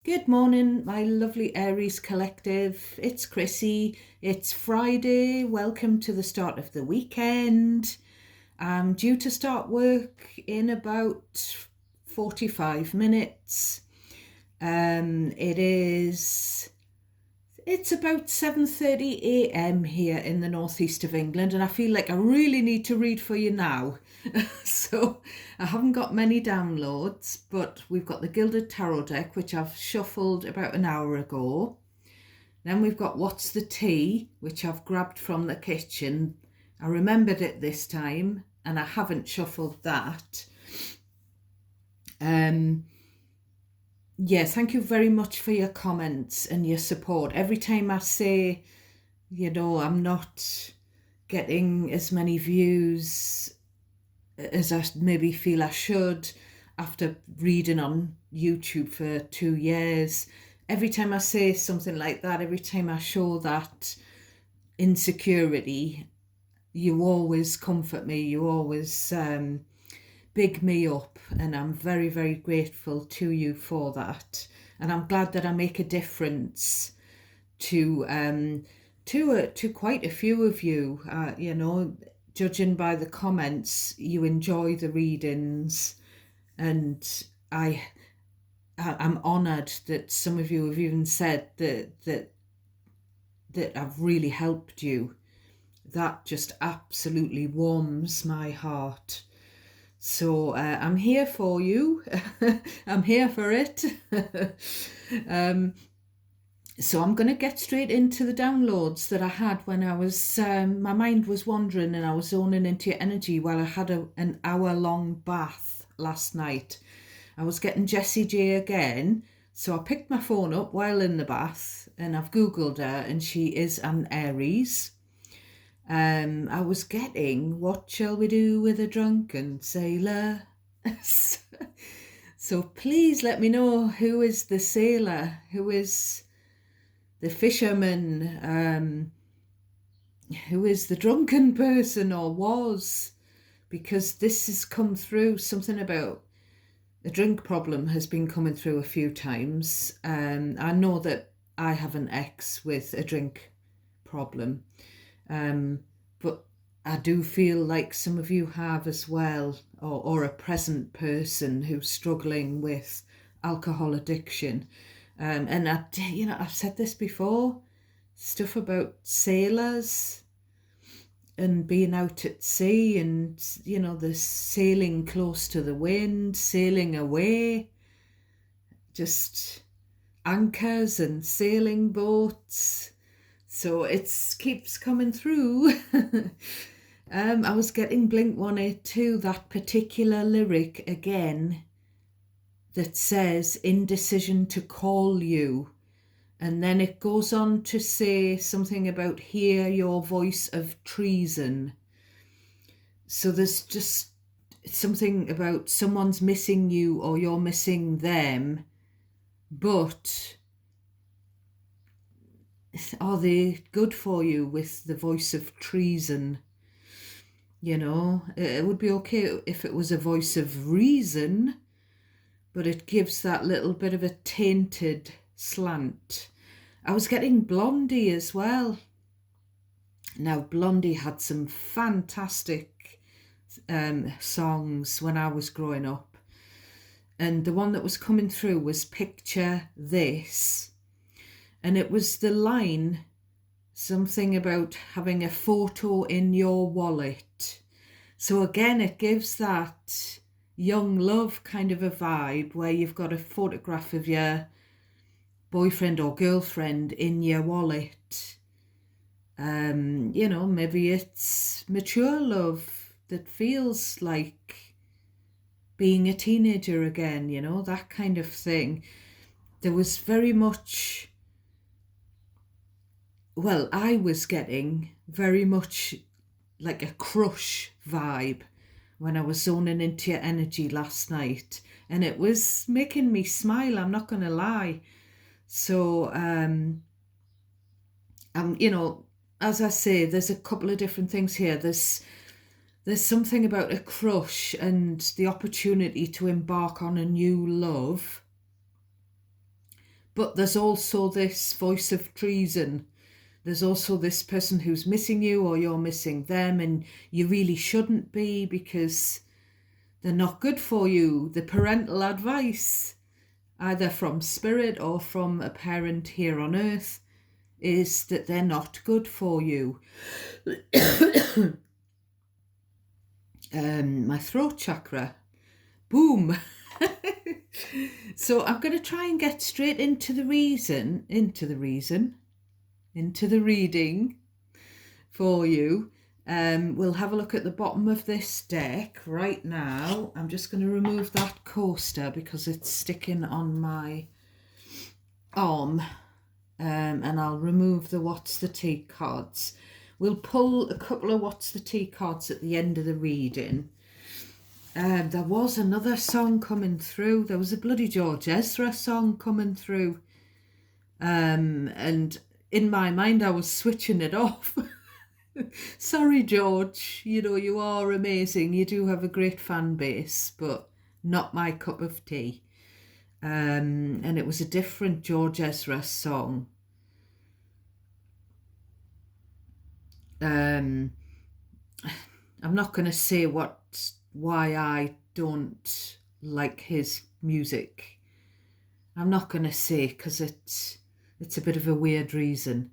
Good morning, my lovely Aries collective. It's Chrissy. It's Friday. Welcome to the start of the weekend. I'm due to start work in about 45 minutes. It is it's about 7:30 a.m. here in the northeast of England, and I feel like I really need to read for you now. So I haven't got many downloads, but we've got the Gilded Tarot deck, which I've shuffled about an hour ago. Then we've got What's the Tea, which I've grabbed from the kitchen. I remembered it this time, and I haven't shuffled that. Yes, thank you very much for your comments and your support. Every time I say, I'm not getting as many views as I maybe feel I should after reading on YouTube for 2 years. Every time I say something like that, every time I show that insecurity, you always comfort me, you always big me up, and I'm very, very grateful to you for that. And I'm glad that I make a difference to quite a few of you. Judging by the comments, you enjoy the readings, and I'm honoured that some of you have even said that I've really helped you. That just absolutely warms my heart. So I'm here for you. I'm here for it. So I'm going to get straight into the downloads that I had when I was, my mind was wandering and I was zoning into your energy while I had an hour-long bath last night. I was getting Jessie J again, so I picked my phone up while in the bath and I've Googled her, and she is an Aries. I was getting, what shall we do with a drunken sailor? So please let me know, who is the sailor? Who is the fisherman? Who is the drunken person, or was? Because this has come through, something about a drink problem has been coming through a few times. I know that I have an ex with a drink problem. But I do feel like some of you have as well, or a present person who's struggling with alcohol addiction. And I've said this before, stuff about sailors and being out at sea, and the sailing close to the wind, sailing away, just anchors and sailing boats. So it keeps coming through. I was getting Blink-182, that particular lyric again that says indecision to call you. And then it goes on to say something about hear your voice of treason. So there's just something about someone's missing you or you're missing them, but are they good for you with the voice of treason? It would be okay if it was a voice of reason, but it gives that little bit of a tainted slant. I was getting Blondie as well. Now, Blondie had some fantastic songs when I was growing up. And the one that was coming through was Picture This. And it was the line, something about having a photo in your wallet. So again, it gives that young love kind of a vibe where you've got a photograph of your boyfriend or girlfriend in your wallet. Maybe it's mature love that feels like being a teenager again, that kind of thing. There was very much, well, I was getting very much like a crush vibe when I was zoning into your energy last night, and it was making me smile, I'm not going to lie. So, as I say, there's a couple of different things here. There's something about a crush and the opportunity to embark on a new love. But there's also this voice of treason. There's also this person who's missing you, or you're missing them, and you really shouldn't be because they're not good for you. The parental advice, either from spirit or from a parent here on earth, is that they're not good for you. My throat chakra. Boom. So I'm going to try and get straight into the reading for you. We'll have a look at the bottom of this deck right now. I'm just going to remove that coaster because it's sticking on my arm. And I'll remove the What's the Tea cards. We'll pull a couple of What's the Tea cards at the end of the reading. There was another song coming through. There was a bloody George Ezra song coming through. And in my mind, I was switching it off. Sorry, George. You know, you are amazing. You do have a great fan base, but not my cup of tea. And it was a different George Ezra song. I'm not going to say why I don't like his music. I'm not going to say, because it's a bit of a weird reason.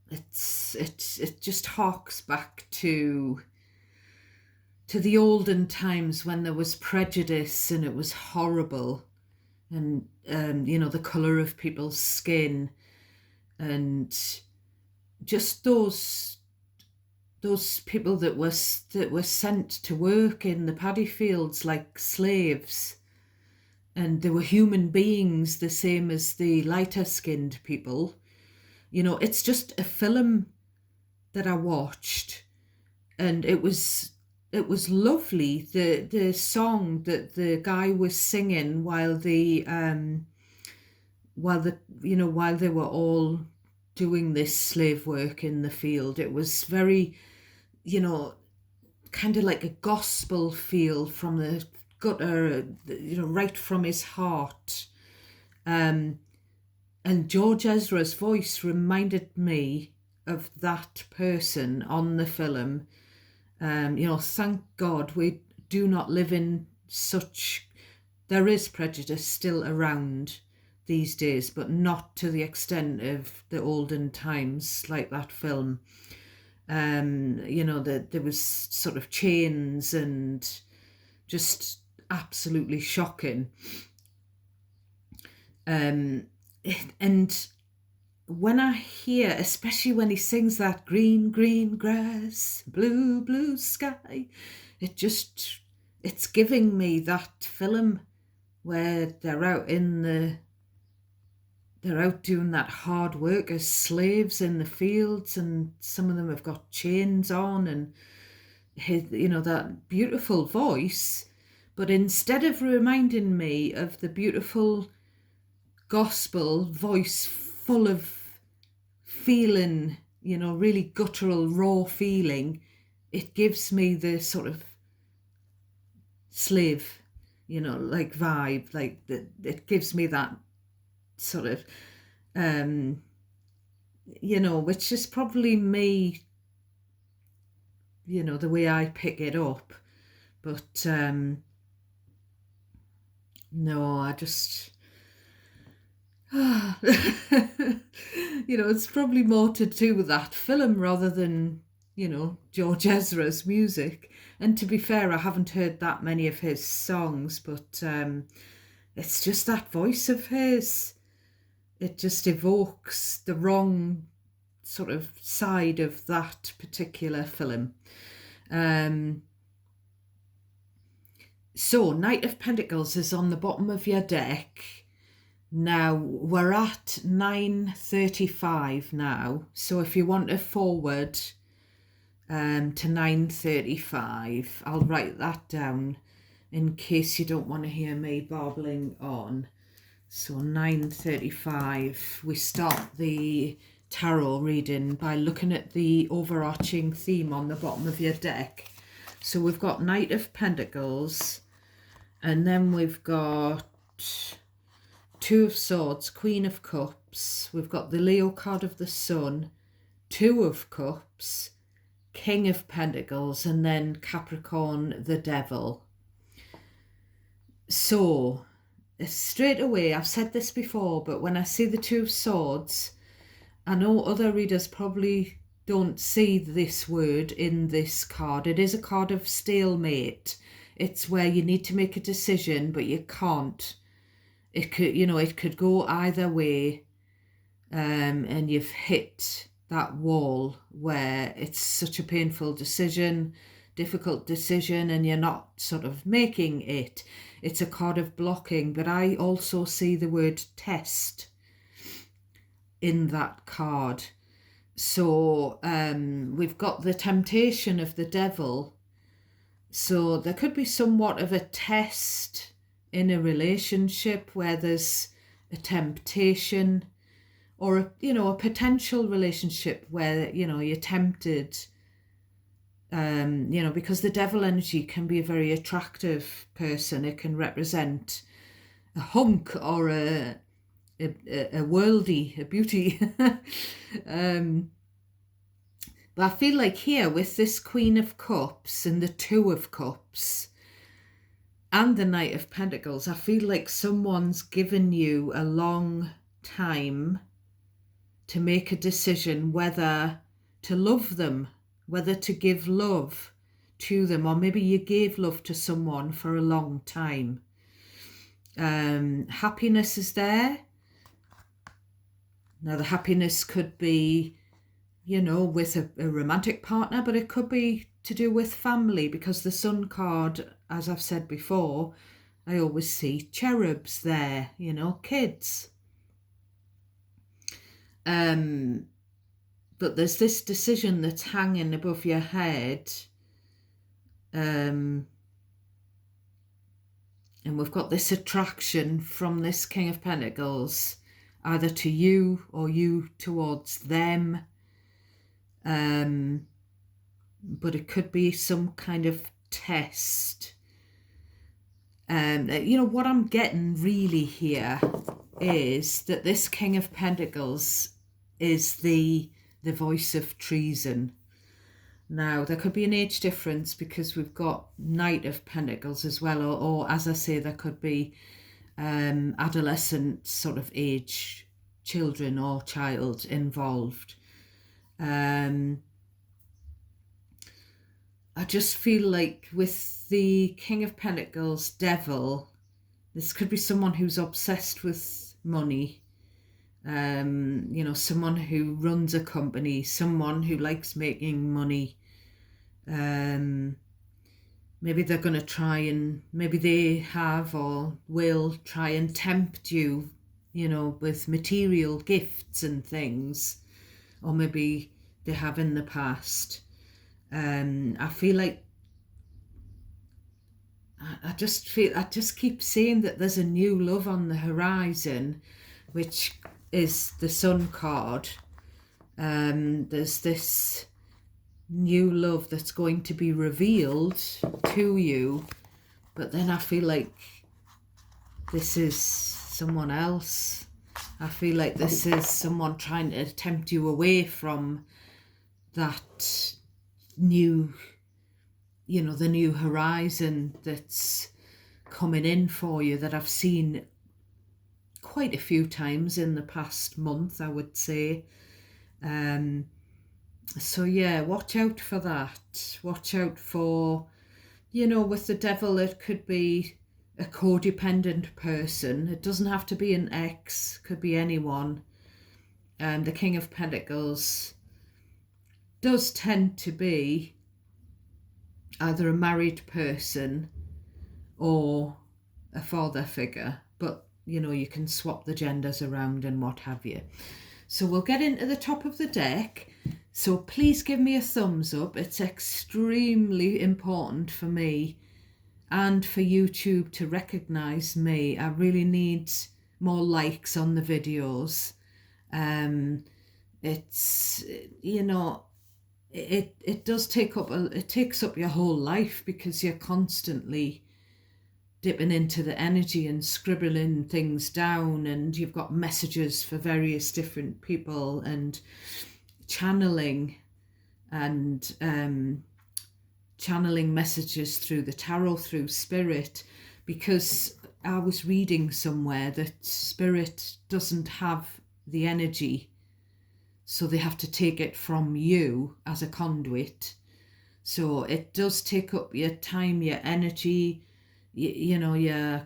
It just harks back to the olden times when there was prejudice and it was horrible, and you know, the colour of people's skin, and just those people that were sent to work in the paddy fields like slaves, and they were human beings the same as the lighter skinned people. You know, it's just a film that I watched, and it was lovely. The song that the guy was singing while they were all doing this slave work in the field, it was very, you know, kind of like a gospel feel from the gutter, you know, right from his heart. And George Ezra's voice reminded me of that person on the film. You know, thank God we do not live in such... There is prejudice still around these days, but not to the extent of the olden times like that film. You know, there was sort of chains and just absolutely shocking. And when I hear, especially when he sings that green, green grass, blue, blue sky, it's giving me that film where they're out doing that hard work as slaves in the fields, and some of them have got chains on, and you know, that beautiful voice. But instead of reminding me of the beautiful gospel voice full of feeling, you know, really guttural, raw feeling, it gives me the sort of slave, you know, like vibe, like it gives me that sort of, you know, which is probably me, you know, the way I pick it up. But no, I just... you know, it's probably more to do with that film rather than, you know, George Ezra's music. And to be fair, I haven't heard that many of his songs, but it's just that voice of his. It just evokes the wrong sort of side of that particular film. So Knight of Pentacles is on the bottom of your deck. Now we're at 9:35 now, so if you want to forward to 9:35, I'll write that down in case you don't want to hear me babbling on. So 9:35, we start the tarot reading by looking at the overarching theme on the bottom of your deck. So we've got Knight of Pentacles, And then we've got Two of Swords, Queen of Cups. We've got the Leo card of the Sun, Two of Cups, King of Pentacles, and then Capricorn, the Devil. So, straight away, I've said this before, but when I see the Two of Swords, I know other readers probably don't see this word in this card. It is a card of stalemate. It's where you need to make a decision, but you can't. It could, it could go either way, and you've hit that wall where it's such a painful decision, difficult decision, and you're not sort of making it. It's a card of blocking, but I also see the word test in that card. So we've got the temptation of the devil. So there could be somewhat of a test in a relationship where there's a temptation, or a potential relationship where you're tempted, because the devil energy can be a very attractive person. It can represent a hunk or a worldie, a beauty. But I feel like here with this Queen of Cups and the Two of Cups and the Knight of Pentacles, I feel like someone's given you a long time to make a decision whether to love them, whether to give love to them, or maybe you gave love to someone for a long time. Happiness is there. Now the happiness could be, with a romantic partner, but it could be to do with family, because the Sun card, as I've said before, I always see cherubs there, kids. But there's this decision that's hanging above your head. And we've got this attraction from this King of Pentacles, either to you or you towards them. But it could be some kind of test. What I'm getting really here is that this King of Pentacles is the voice of treason. Now, there could be an age difference because we've got Knight of Pentacles as well, or as I say, there could be adolescent sort of age children or child involved. I just feel like with the King of Pentacles, Devil, this could be someone who's obsessed with money. Someone who runs a company, someone who likes making money. Maybe they're going to try and, maybe they have or will try and tempt you, with material gifts and things, or maybe they have in the past. I feel like I just keep saying that there's a new love on the horizon, which is the Sun card. There's this new love that's going to be revealed to you, but then I feel like this is someone else. I feel like this is someone trying to tempt you away from that new, the new horizon that's coming in for you, that I've seen quite a few times in the past month, I would say. So yeah, watch out for that. Watch out for, with the devil, it could be a codependent person. It doesn't have to be an ex, could be anyone. The King of Pentacles does tend to be either a married person or a father figure, but you can swap the genders around and what have you. So we'll get into the top of the deck. So please give me a thumbs up. It's extremely important for me and for YouTube to recognize me. I really need more likes on the videos. It's, it does take up, it takes up your whole life, because you're constantly dipping into the energy and scribbling things down, and you've got messages for various different people and channeling and channeling messages through the tarot, through spirit, because I was reading somewhere that spirit doesn't have the energy, so they have to take it from you as a conduit. So it does take up your time, your energy, you know, you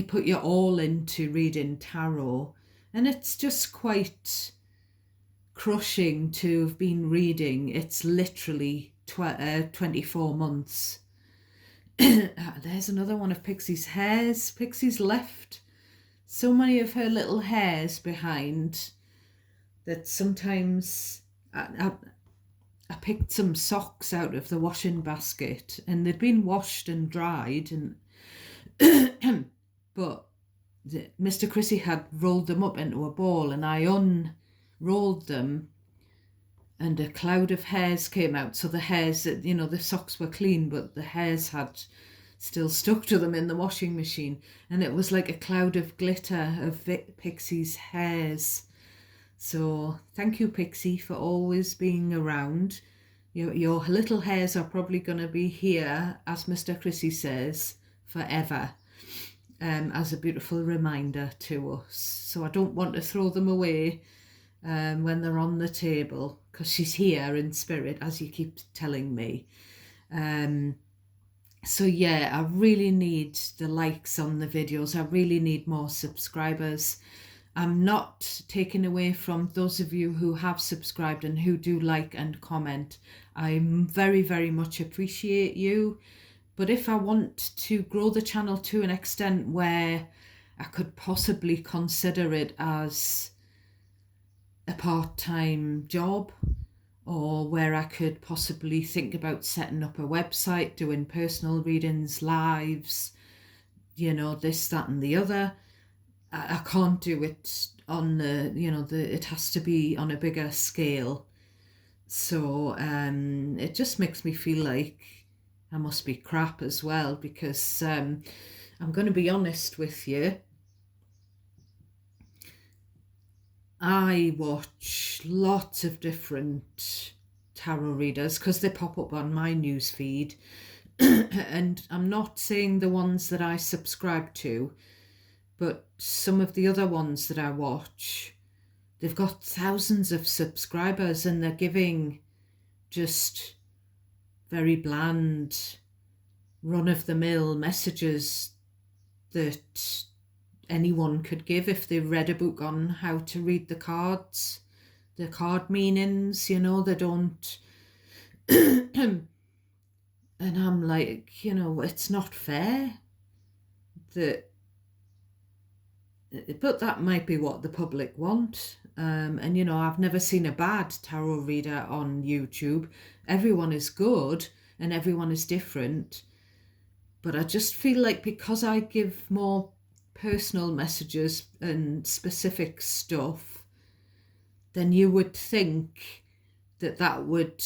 put your all into reading tarot, and it's just quite crushing to have been reading. It's literally 24 months. There's another one of Pixie's hairs. Pixie's left so many of her little hairs behind that sometimes I picked some socks out of the washing basket, and they'd been washed and dried, and but Mr. Chrissy had rolled them up into a ball, and I unrolled them, and a cloud of hairs came out. So the hairs, you know, the socks were clean, but the hairs had still stuck to them in the washing machine, and it was like a cloud of glitter of Pixie's hairs. So thank you, Pixie, for always being around. Your little hairs are probably going to be here, as Mr. Chrissy says, forever, as a beautiful reminder to us. So I don't want to throw them away when they're on the table, because she's here in spirit, as you keep telling me. So yeah, I really need the likes on the videos. I really need more subscribers. I'm not taking away from those of you who have subscribed and who do like and comment. I very, very much appreciate you. But if I want to grow the channel to an extent where I could possibly consider it as a part-time job, or where I could possibly think about setting up a website, doing personal readings, lives, you know, this, that and the other, I can't do it on the, you know, it has to be on a bigger scale. So it just makes me feel like I must be crap as well, because I'm going to be honest with you. I watch lots of different tarot readers because they pop up on my news feed. And I'm not saying the ones that I subscribe to, but some of the other ones that I watch, they've got thousands of subscribers, and they're giving just very bland, run-of-the-mill messages that anyone could give if they read a book on how to read the cards, the card meanings, you know. They don't and I'm like, you know, it's not fair. But that might be what the public want. And, you know, I've never seen a bad tarot reader on YouTube. Everyone is good and everyone is different. But I just feel like because I give more personal messages and specific stuff, then you would think that that would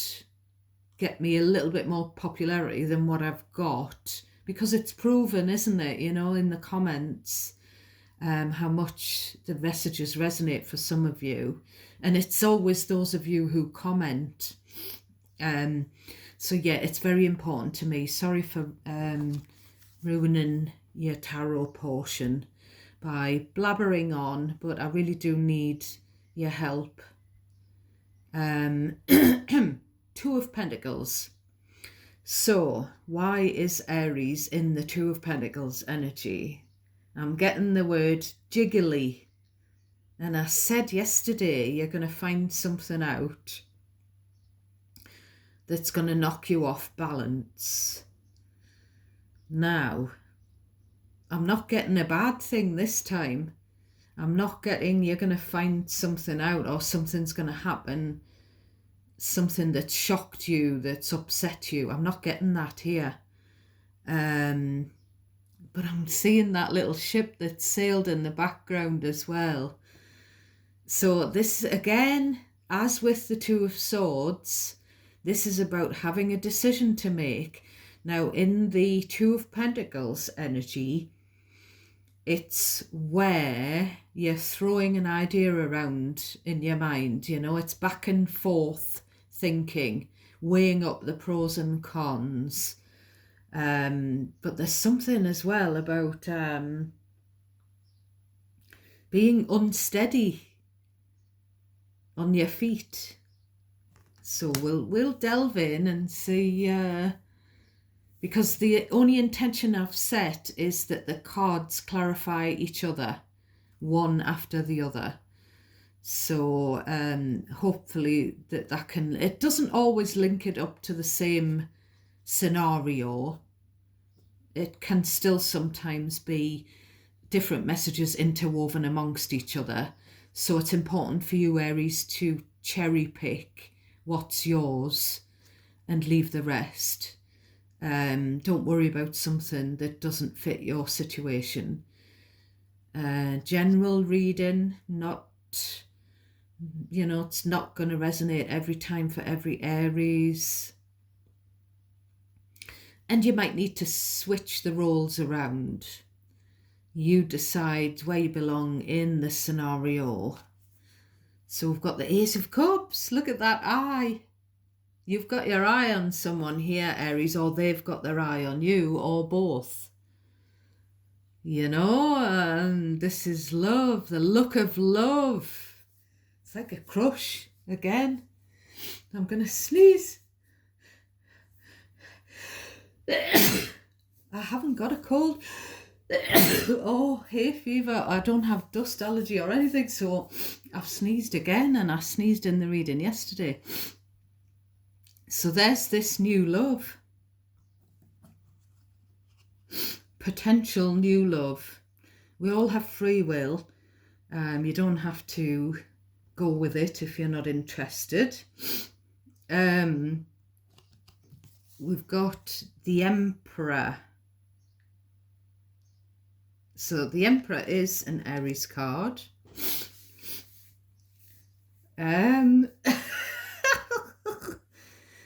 get me a little bit more popularity than what I've got. Because it's proven, isn't it, you know, in the comments, how much the messages resonate for some of you, and it's always those of you who comment. So yeah, it's very important to me. Sorry for ruining your tarot portion by blabbering on, but I really do need your help. Two of Pentacles. So why is Aries in the Two of Pentacles energy? I'm getting the word jiggly. And I said yesterday, you're going to find something out that's going to knock you off balance. Now, I'm not getting a bad thing this time. I'm not getting you're going to find something out or something's going to happen, something that's shocked you, that's upset you. I'm not getting that here. But I'm seeing that little ship that sailed in the background as well. So this, again, as with the Two of Swords, this is about having a decision to make. Now, in the Two of Pentacles energy, it's where you're throwing an idea around in your mind, you know, it's back and forth thinking, weighing up the pros and cons. But there's something as well about being unsteady on your feet. So we'll delve in and see, because the only intention I've set is that the cards clarify each other, one after the other. So hopefully that can, it doesn't always link it up to the same scenario. It can still sometimes be different messages interwoven amongst each other. So it's important for you, Aries, to cherry pick what's yours and leave the rest. Don't worry about something that doesn't fit your situation. General reading, not, you know, it's not going to resonate every time for every Aries. And you might need to switch the roles around. You decide where you belong in the scenario. So we've got the Ace of Cups. Look at that eye. You've got your eye on someone here, Aries, or they've got their eye on you, or both. You know, this is love, the look of love. It's like a crush again. I'm going to sneeze. I haven't got a cold. Oh, hay fever. I don't have dust allergy or anything, so I've sneezed again, and I sneezed in the reading yesterday. So there's this new love. Potential new love. We all have free will. You don't have to go with it if you're not interested. We've got the Emperor. So the Emperor is an Aries card.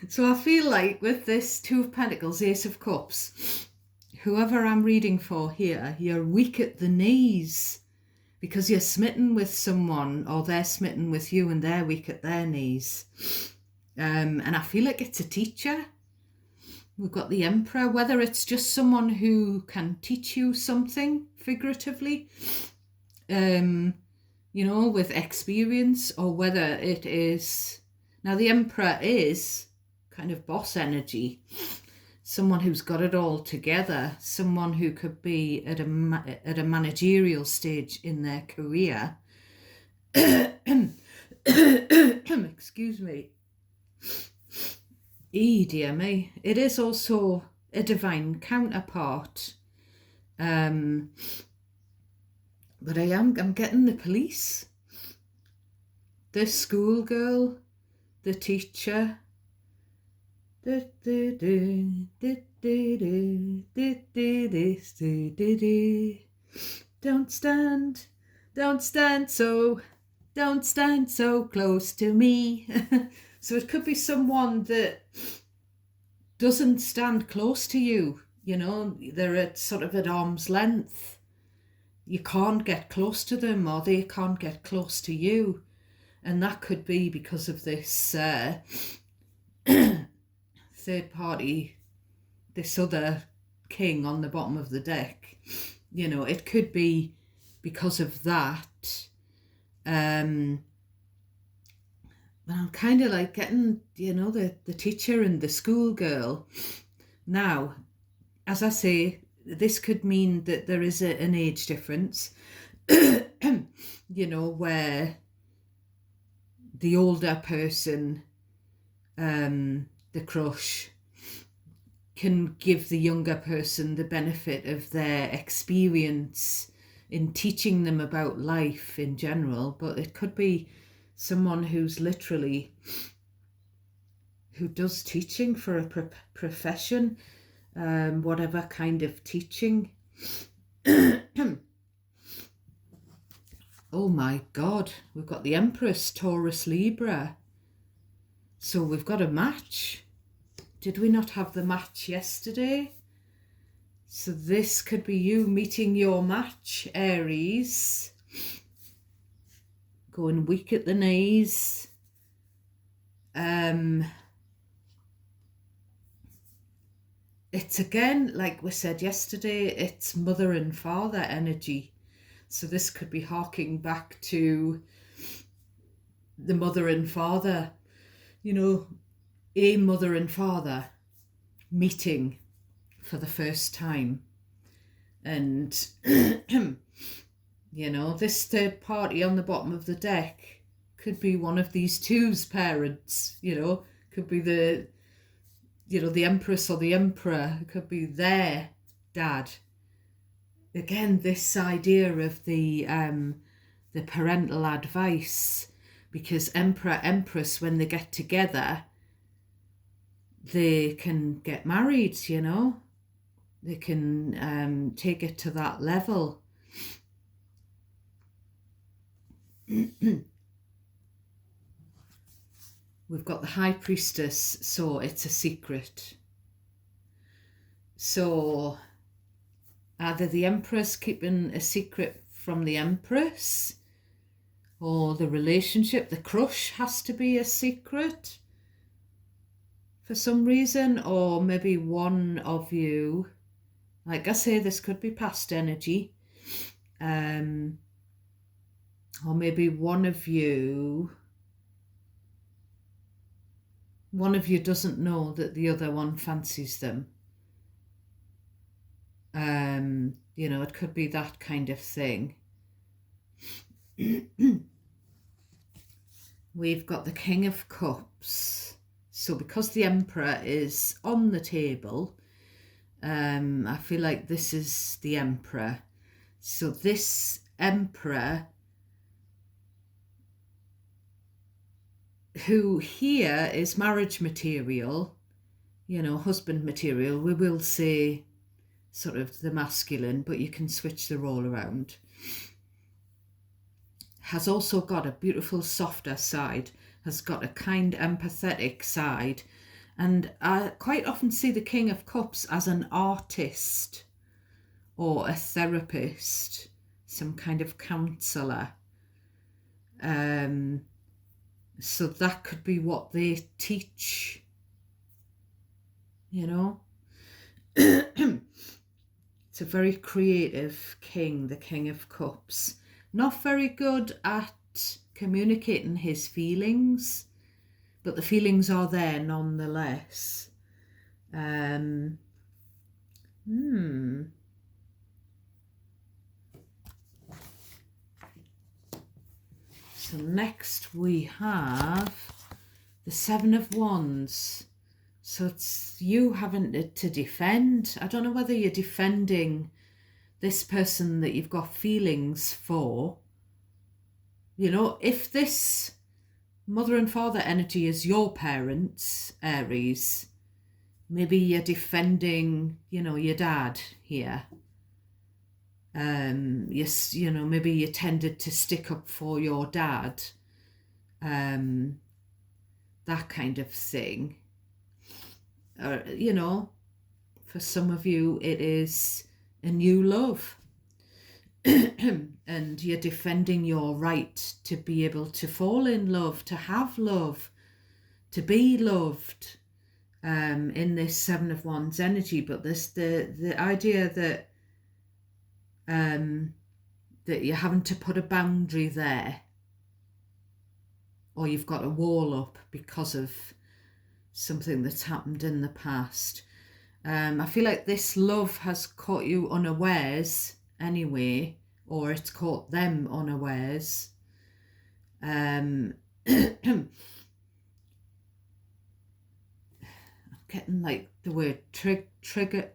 So I feel like with this Two of Pentacles, Ace of Cups, whoever I'm reading for here, you're weak at the knees because you're smitten with someone, or they're smitten with you and they're weak at their knees. And I feel like it's a teacher. We've got the Emperor, whether it's just someone who can teach you something figuratively, you know, with experience, or whether it is, now the Emperor is kind of boss energy, someone who's got it all together, someone who could be at a managerial stage in their career. Excuse me. Dear me. It is also a divine counterpart. But I'm getting the police, the schoolgirl, the teacher. Don't stand so close to me. So it could be someone that doesn't stand close to you, you know, they're at sort of at arm's length. You can't get close to them, or they can't get close to you. And that could be because of this third party, this other king on the bottom of the deck. You know, it could be because of that. I'm kind of like getting, you know, the teacher and the schoolgirl. Now, as I say, this could mean that there is an age difference, you know, where the older person, the crush, can give the younger person the benefit of their experience in teaching them about life in general. But it could be someone who's literally, who does teaching for a profession, whatever kind of teaching. Oh my God, we've got the Empress, Taurus, Libra. So we've got a match. did we not have the match yesterday? So this could be you meeting your match, Aries. Going weak at the knees. It's again, like we said yesterday, it's mother and father energy. So this could be harking back to the mother and father, you know, a mother and father meeting for the first time. And, you know, this third party on the bottom of the deck could be one of these two's parents, you know, could be the, you know, the Empress or the Emperor, it could be their dad. Again, this idea of the parental advice, because Emperor, Empress, when they get together, they can get married, you know. They can take it to that level. We've got the High Priestess, so it's a secret. So either the Empress keeping a secret from the Empress, or the relationship, the crush has to be a secret for some reason, or maybe one of you, like I say, this could be past energy, or maybe one of you doesn't know that the other one fancies them. You know, it could be that kind of thing. We've got the King of Cups. So because the Emperor is on the table, I feel like this is the Emperor. So this Emperor, who here is marriage material, you know, husband material, we will say sort of the masculine, but you can switch the role around, has also got a beautiful softer side, has got a kind empathetic side, and I quite often see the King of Cups as an artist or a therapist, some kind of counsellor. So that could be what they teach, you know. It's a very creative king, the King of Cups. Not very good at communicating his feelings, but the feelings are there nonetheless. So next we have the Seven of Wands. So it's you having to defend. I don't know whether you're defending this person that you've got feelings for. You know, if this mother and father energy is your parents, Aries, maybe you're defending, you know, your dad here. Yes, you know, maybe you tended to stick up for your dad. That kind of thing. You know, for some of you, it is a new love. And you're defending your right to be able to fall in love, to have love, to be loved, in this Seven of Wands energy. But this the idea that that you're having to put a boundary there, or you've got a wall up because of something that's happened in the past. I feel like this love has caught you unawares anyway, or it's caught them unawares. I'm getting like the word triggering,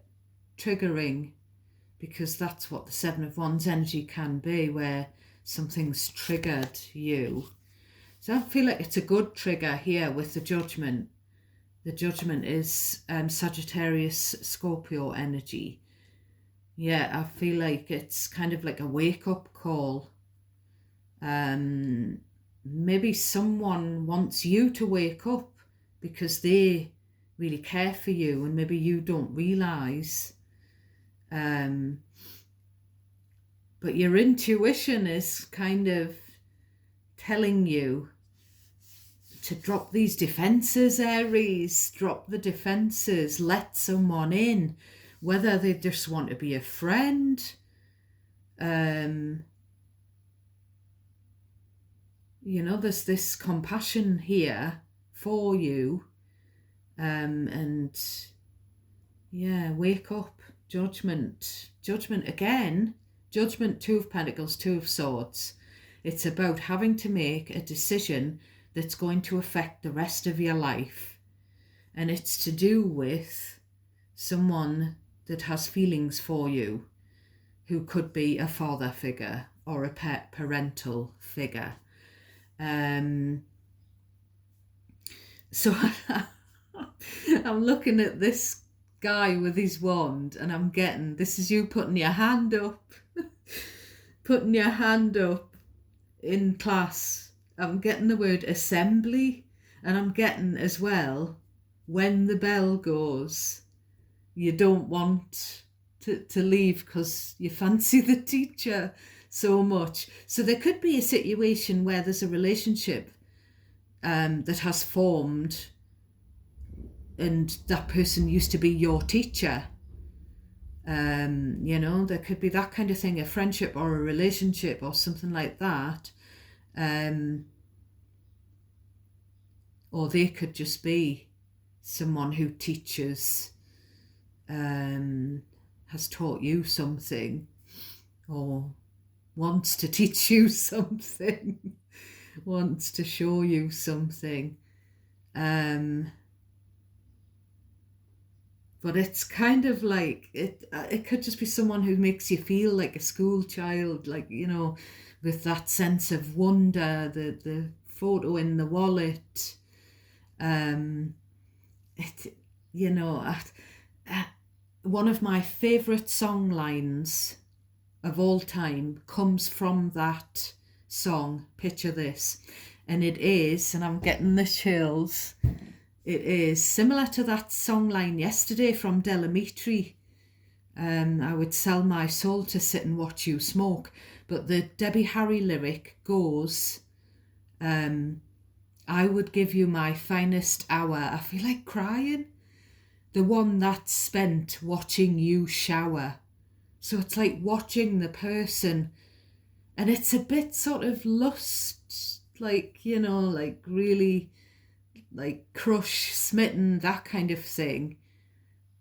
because that's what the Seven of Wands energy can be, where something's triggered you. So I feel like it's a good trigger here with the Judgment. The Judgment is Sagittarius Scorpio energy. Yeah, I feel like it's kind of like a wake-up call. Maybe someone wants you to wake up because they really care for you, and maybe you don't realise. But your intuition is kind of telling you to drop these defences, Aries. Drop the defences. Let someone in, whether they just want to be a friend. You know, there's this compassion here for you. And yeah, wake up. Judgment again. Judgment, Two of Pentacles, Two of Swords. It's about having to make a decision that's going to affect the rest of your life. And it's to do with someone that has feelings for you, who could be a father figure or a parental figure. So I'm looking at this guy with his wand, and I'm getting, this is you putting your hand up, putting your hand up in class. I'm getting the word assembly, and I'm getting as well, when the bell goes, you don't want to leave because you fancy the teacher so much. So there could be a situation where there's a relationship that has formed, and that person used to be your teacher. You know, there could be that kind of thing, a friendship or a relationship or something like that. Or they could just be someone who teaches, has taught you something, or wants to teach you something, wants to show you something. But it's kind of like, it could just be someone who makes you feel like a school child, like, you know, with that sense of wonder, the photo in the wallet. You know, one of my favourite song lines of all time comes from that song, Picture This. And it is, and I'm getting the chills, it is similar to that song line yesterday from Delamitri. I would sell my soul to sit and watch you smoke. But the Debbie Harry lyric goes, I would give you my finest hour. I feel like crying. The one that's spent watching you shower. So it's like watching the person, and it's a bit sort of lust, like, you know, like really like crush, smitten, that kind of thing.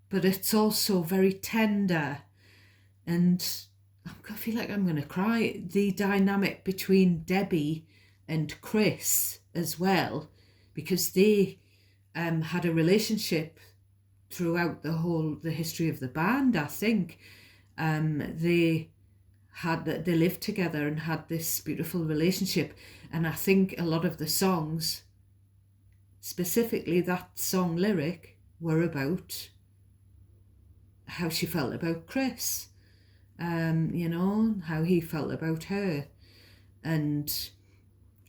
But it's also very tender, and I feel like I'm going to cry. The dynamic between Debbie and Chris as well, because they had a relationship throughout the history of the band. I think they lived together and had this beautiful relationship, and I think a lot of the songs, specifically that song lyric, were about how she felt about Chris, you know, how he felt about her. And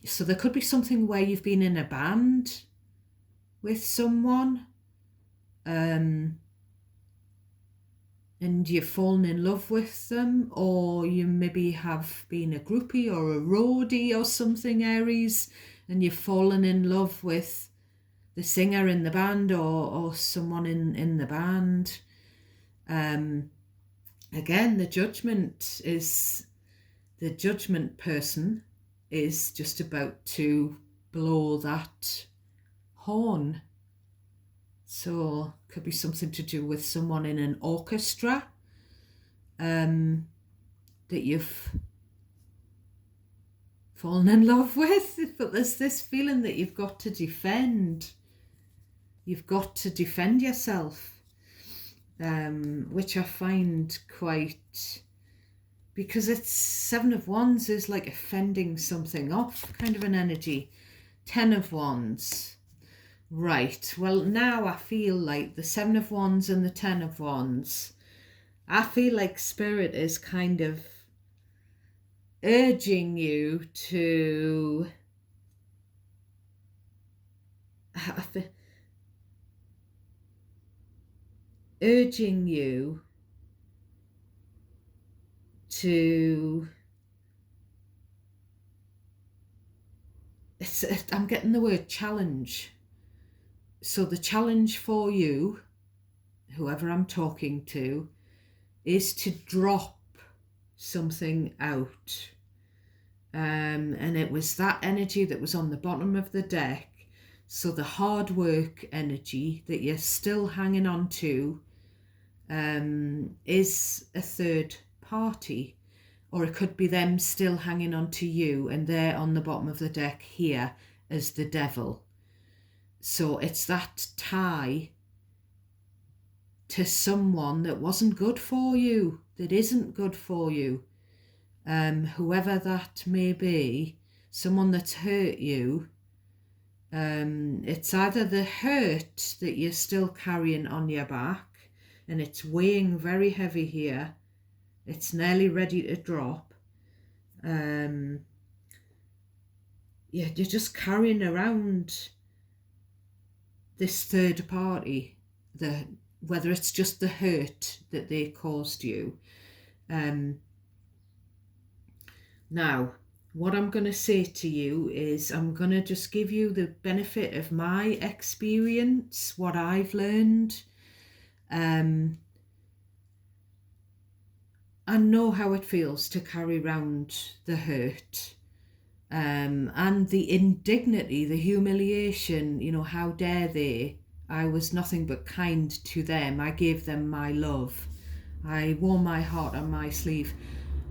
so there could be something where you've been in a band with someone, and you've fallen in love with them, or you maybe have been a groupie or a roadie or something, Aries, and you've fallen in love with the singer in the band, or someone in the band. Again, the judgment person is just about to blow that horn. So could be something to do with someone in an orchestra that you've fallen in love with. But there's this feeling that you've got to defend. You've got to defend yourself, which I find quite, because it's Seven of Wands is like fending something off kind of an energy. 10 of Wands. Right, well now I feel like the 7 of Wands and the 10 of Wands, I feel like Spirit is kind of urging you to urging you to, I'm getting the word challenge. So the challenge for you, whoever I'm talking to, is to drop something out. And it was that energy that was on the bottom of the deck. So the hard work energy that you're still hanging on to is a third party. Or it could be them still hanging on to you and they're on the bottom of the deck here as the devil. So it's that tie to someone that wasn't good for you, that isn't good for you. Whoever that may be, someone that's hurt you. It's either the hurt that you're still carrying on your back and it's weighing very heavy here. It's nearly ready to drop. You're just carrying around this third party, whether it's just the hurt that they caused you. Now, what I'm going to say to you is I'm going to just give you the benefit of my experience, what I've learned. I know how it feels to carry around the hurt and the indignity, the humiliation, how dare they? I was nothing but kind to them. I gave them my love. I wore my heart on my sleeve.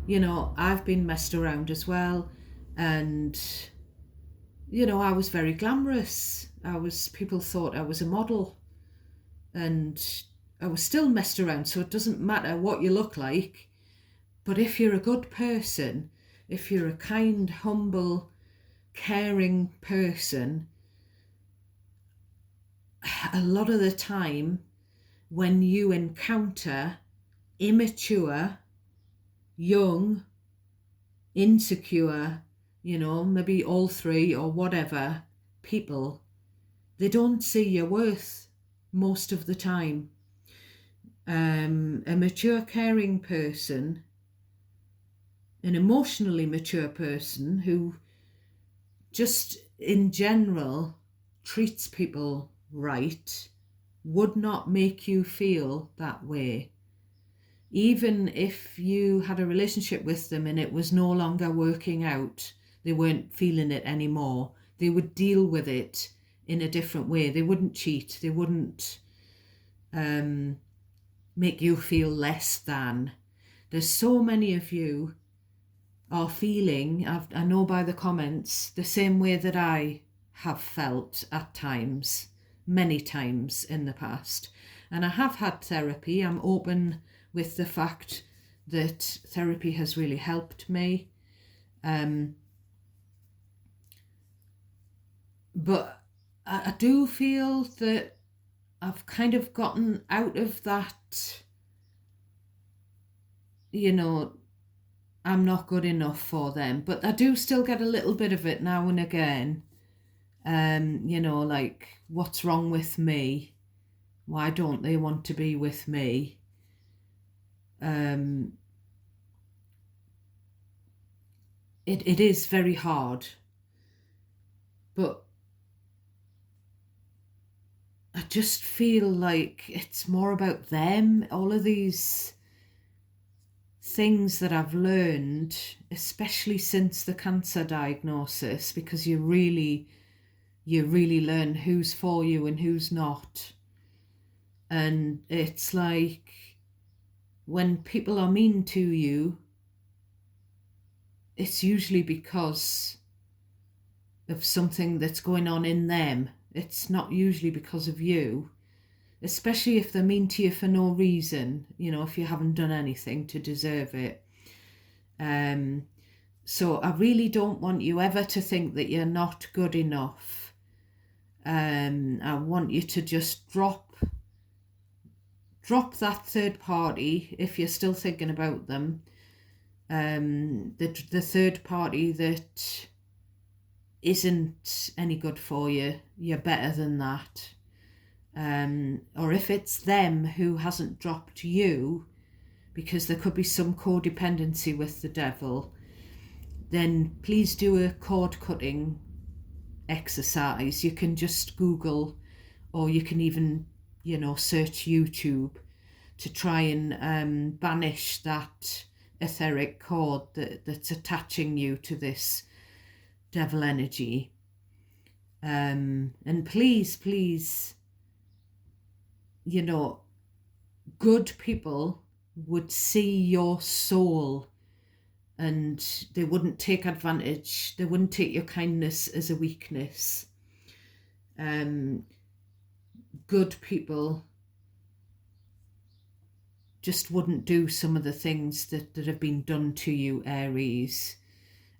I've been messed around as well, and I was very glamorous. People thought I was a model, and I was still messed around. So it doesn't matter what you look like, but if you're a good person, if you're a kind, humble, caring person, a lot of the time when you encounter immature, young, insecure, maybe all three or whatever people, they don't see your worth most of the time. A mature, caring person, an emotionally mature person who just in general treats people right would not make you feel that way. Even if you had a relationship with them and it was no longer working out, they weren't feeling it anymore, they would deal with it in a different way. They wouldn't cheat. They wouldn't make you feel less than. There's so many of you are feeling, I know by the comments, the same way that I have felt at times, many times in the past. And I have had therapy. I'm open with the fact that therapy has really helped me. But I do feel that I've kind of gotten out of that, I'm not good enough for them. But I do still get a little bit of it now and again. Like, what's wrong with me? Why don't they want to be with me? It is very hard. But I just feel like it's more about them. All of these things that I've learned, especially since the cancer diagnosis, because you really learn who's for you and who's not. And it's like when people are mean to you, it's usually because of something that's going on in them. It's not usually because of you, especially if they're mean to you for no reason, if you haven't done anything to deserve it. So I really don't want you ever to think that you're not good enough. I want you to just drop that third party if you're still thinking about them. The third party that isn't any good for you. You're better than that. or if it's them who hasn't dropped you, because there could be some codependency with the devil, then please do a cord cutting exercise. You can just Google, or you can even, search YouTube to try and banish that etheric cord that's attaching you to this devil energy. And please, good people would see your soul, and they wouldn't take advantage. They wouldn't take your kindness as a weakness. Good people just wouldn't do some of the things that have been done to you, Aries.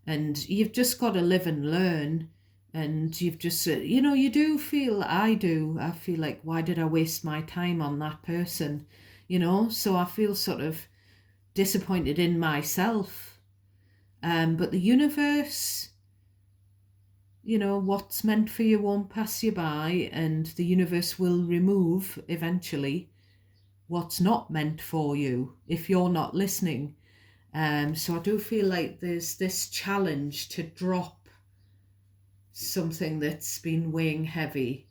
And you've just got to live and learn. And you've just, you do feel, I feel like, why did I waste my time on that person? So I feel sort of disappointed in myself. But the universe, what's meant for you won't pass you by, and the universe will remove eventually what's not meant for you if you're not listening. So I do feel like there's this challenge to drop something that's been weighing heavy.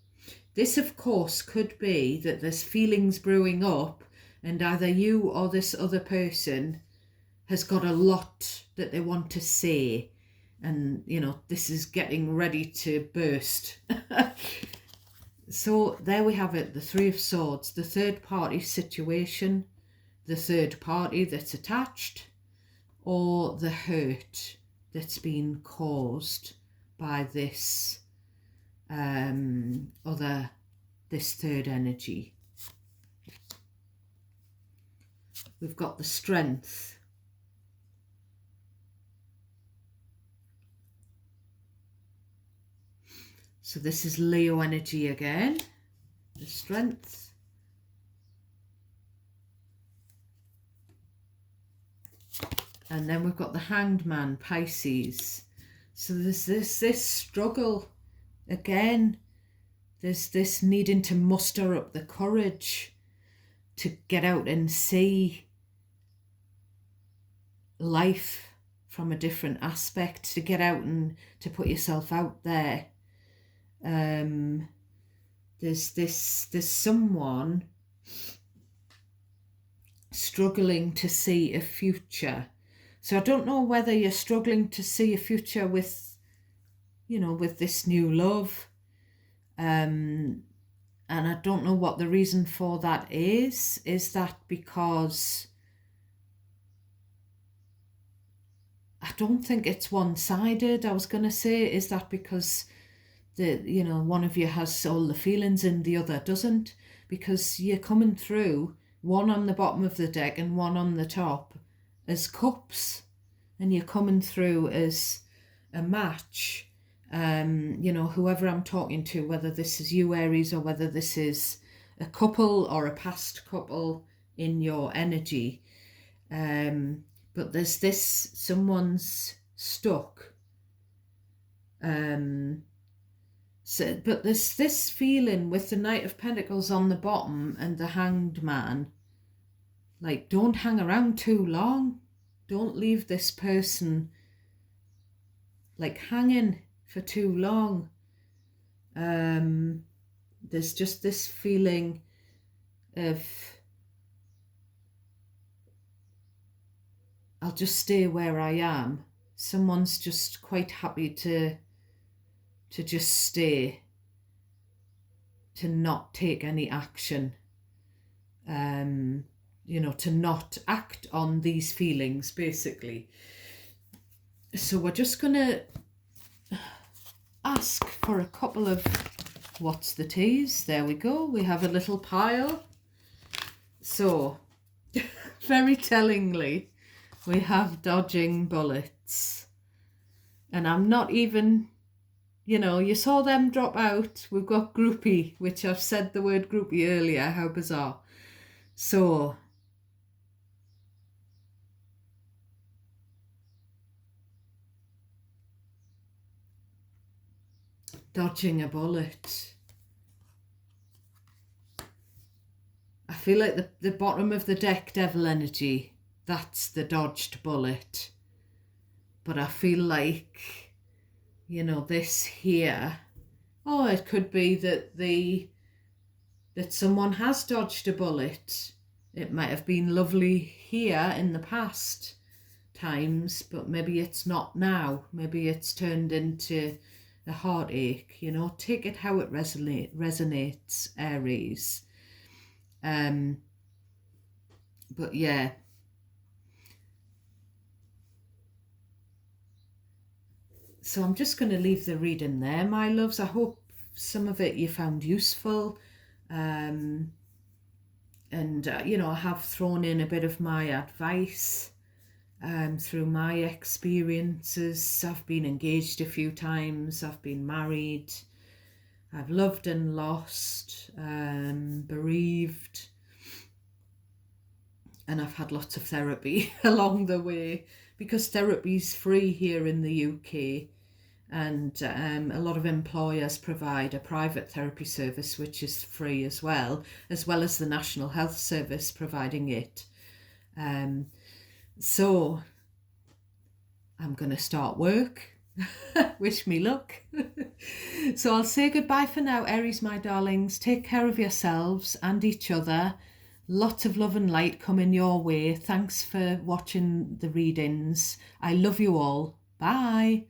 This, of course, could be that there's feelings brewing up, and either you or this other person has got a lot that they want to say, and this is getting ready to burst. So there we have it, the Three of Swords, the third party situation, the third party that's attached, or the hurt that's been caused by this this third energy. We've got the Strength. So this is Leo energy again, the Strength. And then we've got the Hanged Man, Pisces. So there's this struggle again. There's this needing to muster up the courage to get out and see life from a different aspect, to get out and to put yourself out there. There's someone struggling to see a future. So I don't know whether you're struggling to see a future with, with this new love. And I don't know what the reason for that is. Is that because I don't think it's one-sided. I was going to say, is that because one of you has all the feelings and the other doesn't? Because you're coming through, one on the bottom of the deck and one on the top, as cups, and you're coming through as a match. Whoever I'm talking to, whether this is you, Aries, or whether this is a couple or a past couple in your energy. But there's this, someone's stuck. But there's this feeling with the Knight of Pentacles on the bottom and the Hanged Man, like, don't hang around too long. Don't leave this person like hanging for too long. There's just this feeling of, I'll just stay where I am. Someone's just quite happy to just stay, to not take any action, to not act on these feelings, basically. So we're just going to ask for a couple of what's the teas. There we go. We have a little pile. So, very tellingly, we have dodging bullets. And I'm not even, you saw them drop out. We've got groupie, which I've said the word groupie earlier. How bizarre. So, dodging a bullet. feel like the bottom of the deck, devil energy, that's the dodged bullet. But I feel like, this here, it could be that someone has dodged a bullet. It might have been lovely here in the past times, but maybe it's not now. Maybe it's turned into a heartache. Take it how it resonates, Aries. But yeah. So I'm just going to leave the reading there, my loves. I hope some of it you found useful. And, I have thrown in a bit of my advice through my experiences. I've been engaged a few times. I've been married. I've loved and lost, bereaved. And I've had lots of therapy along the way, because therapy's free here in the UK. And a lot of employers provide a private therapy service, which is free as well as the National Health Service providing it. So I'm going to start work. Wish me luck. So I'll say goodbye for now, Aries, my darlings. Take care of yourselves and each other. Lots of love and light coming your way. Thanks for watching the readings. I love you all. Bye.